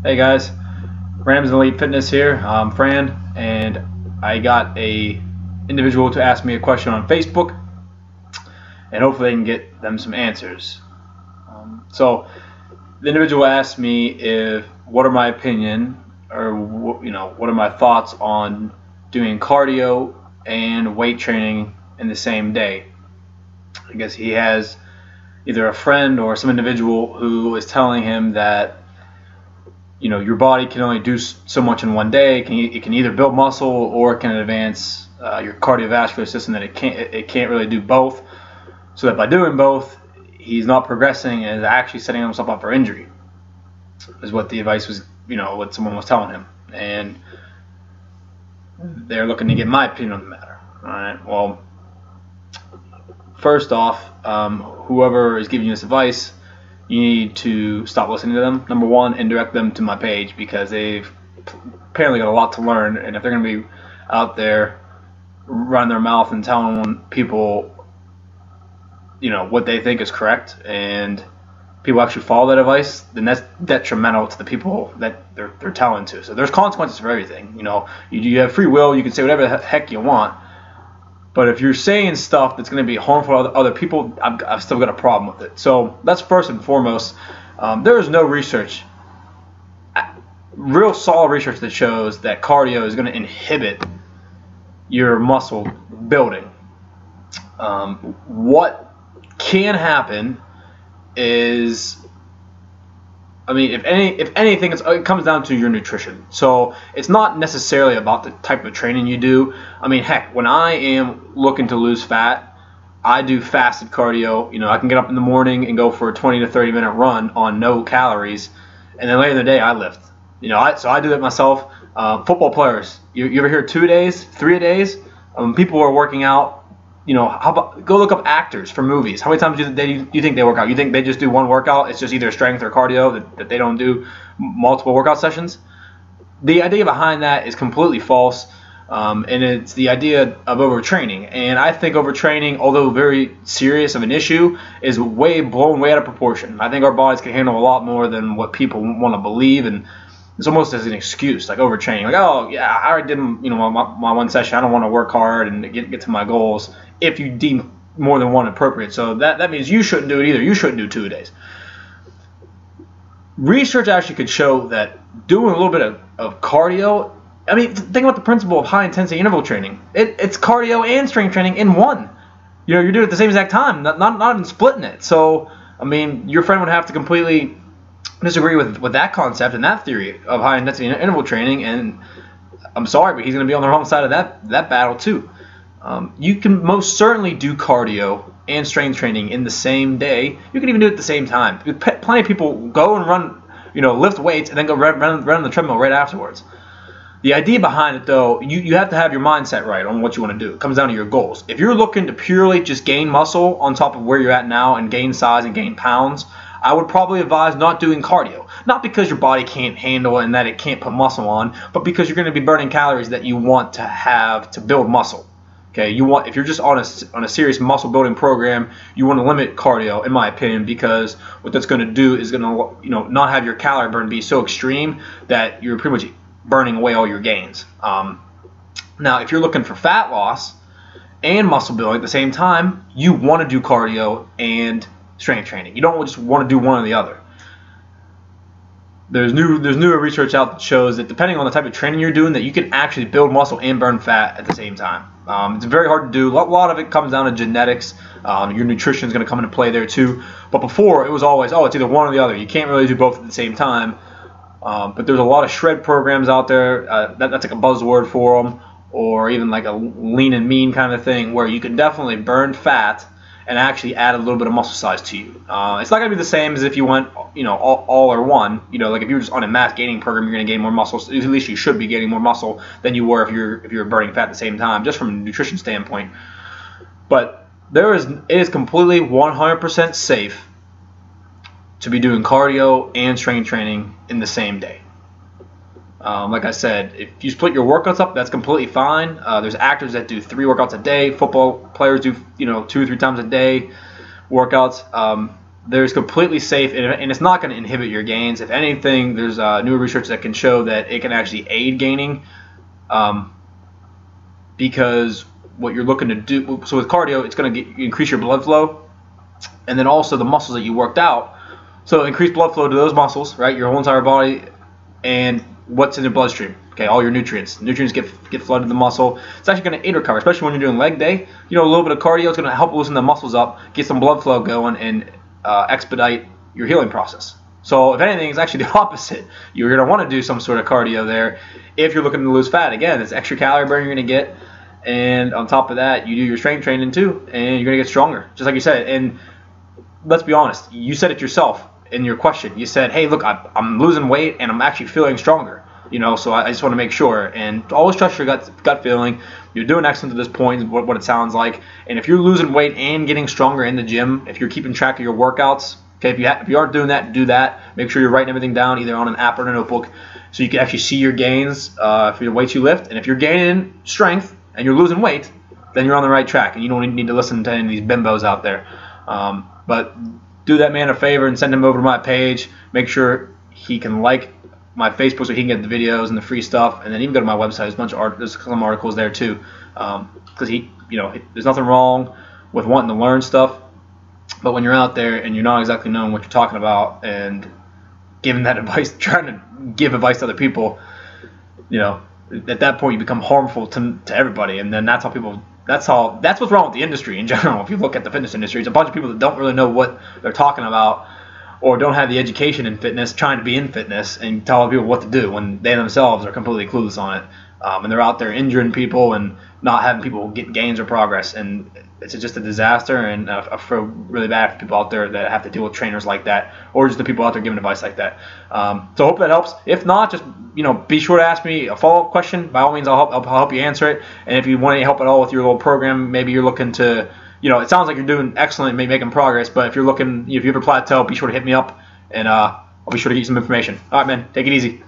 Hey guys, Rams Elite Fitness here. I'm Fran, and I got a individual to ask me a question on Facebook, and hopefully I can get them some answers. So the individual asked me if what are my opinion, or what are my thoughts on doing cardio and weight training in the same day. I guess he has either a friend or some individual who is telling him that your body can only do so much in one day. It can either build muscle or it can advance your cardiovascular system. That it can't really do both. So that by doing both, he's not progressing and is actually setting himself up for injury. Is what the advice was. What someone was telling him, and they're looking to get my opinion on the matter. All right. Well, first off, whoever is giving you this advice, you need to stop listening to them, number one, and direct them to my page, because they've apparently got a lot to learn. And if they're going to be out there running their mouth and telling people, what they think is correct, and people actually follow that advice, then that's detrimental to the people that they're telling to. So there's consequences for everything. You have free will. You can say whatever the heck you want. But if you're saying stuff that's going to be harmful to other people, I've still got a problem with it. So that's first and foremost. There is no research, real solid research, that shows that cardio is going to inhibit your muscle building. What can happen is, if anything, it comes down to your nutrition. So it's not necessarily about the type of training you do. Heck, when I am looking to lose fat, I do fasted cardio. I can get up in the morning and go for a 20 to 30 minute run on no calories, and then later in the day I lift. So I do that myself. Football players, you ever hear 2 days, 3 days? People who are working out. How about go look up actors for movies? How many times do you think they work out? You think they just do one workout? It's just either strength or cardio, that they don't do multiple workout sessions? The idea behind that is completely false, and it's the idea of overtraining. And I think overtraining, although very serious of an issue, is blown way out of proportion. I think our bodies can handle a lot more than what people want to believe, and it's almost as an excuse, like overtraining. Like, oh yeah, I already did my one session. I don't want to work hard and get to my goals. If you deem more than one appropriate, so that means you shouldn't do it either. You shouldn't do 2 days. Research actually could show that doing a little bit of cardio. Think about the principle of high intensity interval training. It's cardio and strength training in one. You're doing it at the same exact time, not even splitting it. So your friend would have to completely disagree with that concept and that theory of high intensity interval training, and I'm sorry, but he's going to be on the wrong side of that battle too. You can most certainly do cardio and strength training in the same day. You can even do it at the same time. Plenty of people go and run, lift weights and then go run on the treadmill right afterwards. The idea behind it, though, you have to have your mindset right on what you want to do. It comes down to your goals. If you're looking to purely just gain muscle on top of where you're at now and gain size and gain pounds, I would probably advise not doing cardio. Not because your body can't handle it and that it can't put muscle on, but because you're going to be burning calories that you want to have to build muscle. Okay, if you're just on a serious muscle building program, you want to limit cardio, in my opinion, because what that's going to do is going to not have your calorie burn be so extreme that you're pretty much burning away all your gains. Now, if you're looking for fat loss and muscle building at the same time, you want to do cardio and strength training. You don't just want to do one or the other. There's newer research out that shows that depending on the type of training you're doing, that you can actually build muscle and burn fat at the same time. It's very hard to do. A lot of it comes down to genetics. Your nutrition is going to come into play there too. But before, it was always, it's either one or the other. You can't really do both at the same time. But there's a lot of shred programs out there. That's like a buzzword for them, or even like a lean and mean kind of thing, where you can definitely burn fat and actually add a little bit of muscle size to you. It's not going to be the same as if you went, all or one. Like if you were just on a mass gaining program, you're going to gain more muscle. At least you should be gaining more muscle than you were if you're burning fat at the same time, just from a nutrition standpoint. But it is completely 100% safe to be doing cardio and strength training in the same day. Like I said, if you split your workouts up, that's completely fine. There's actors that do 3 workouts a day. Football players do 2 or 3 times a day workouts. there's completely safe, and it's not going to inhibit your gains. If anything, there's new research that can show that it can actually aid gaining, because what you're looking to do, so with cardio, it's going to increase your blood flow, and then also the muscles that you worked out. So increase blood flow to those muscles, right, your whole entire body, and what's in the bloodstream. Okay, all your nutrients. Nutrients get flooded to the muscle. It's actually going to aid recovery, especially when you're doing leg day. You know, a little bit of cardio is going to help loosen the muscles up, get some blood flow going, and expedite your healing process. So if anything, it's actually the opposite. You're going to want to do some sort of cardio there if you're looking to lose fat. Again, it's extra calorie burn you're going to get, and on top of that, you do your strength training too, and you're going to get stronger, just like you said. And let's be honest, you said it yourself in your question. You said, hey, look, I'm losing weight and I'm actually feeling stronger. You know, so I just want to make sure, and always trust your gut feeling. You're doing excellent to this point, what it sounds like. And if you're losing weight and getting stronger in the gym, if you're keeping track of your workouts, okay, if you aren't doing that, do that. Make sure you're writing everything down either on an app or a notebook, so you can actually see your gains for the weights you lift. And if you're gaining strength and you're losing weight, then you're on the right track, and you don't need to listen to any of these bimbos out there. But do that man a favor and send him over to my page. Make sure he can like my Facebook so he can get the videos and the free stuff, and then even go to my website. There's a bunch of there's some articles there too, because there's nothing wrong with wanting to learn stuff, but when you're out there and you're not exactly knowing what you're talking about and giving that advice, trying to give advice to other people, at that point you become harmful to everybody, and then that's what's wrong with the industry in general. If you look at the fitness industry, it's a bunch of people that don't really know what they're talking about, or don't have the education in fitness, trying to be in fitness and tell other people what to do when they themselves are completely clueless on it. And they're out there injuring people and not having people get gains or progress. And it's just a disaster, and I feel really bad for people out there that have to deal with trainers like that, or just the people out there giving advice like that. So I hope that helps. If not, just be sure to ask me a follow-up question. By all means, I'll help you answer it. And if you want any help at all with your little program, maybe you're looking to, it sounds like you're doing excellent, maybe making progress, but if you're looking, if you have a plateau, be sure to hit me up, and I'll be sure to get you some information. All right, man, take it easy.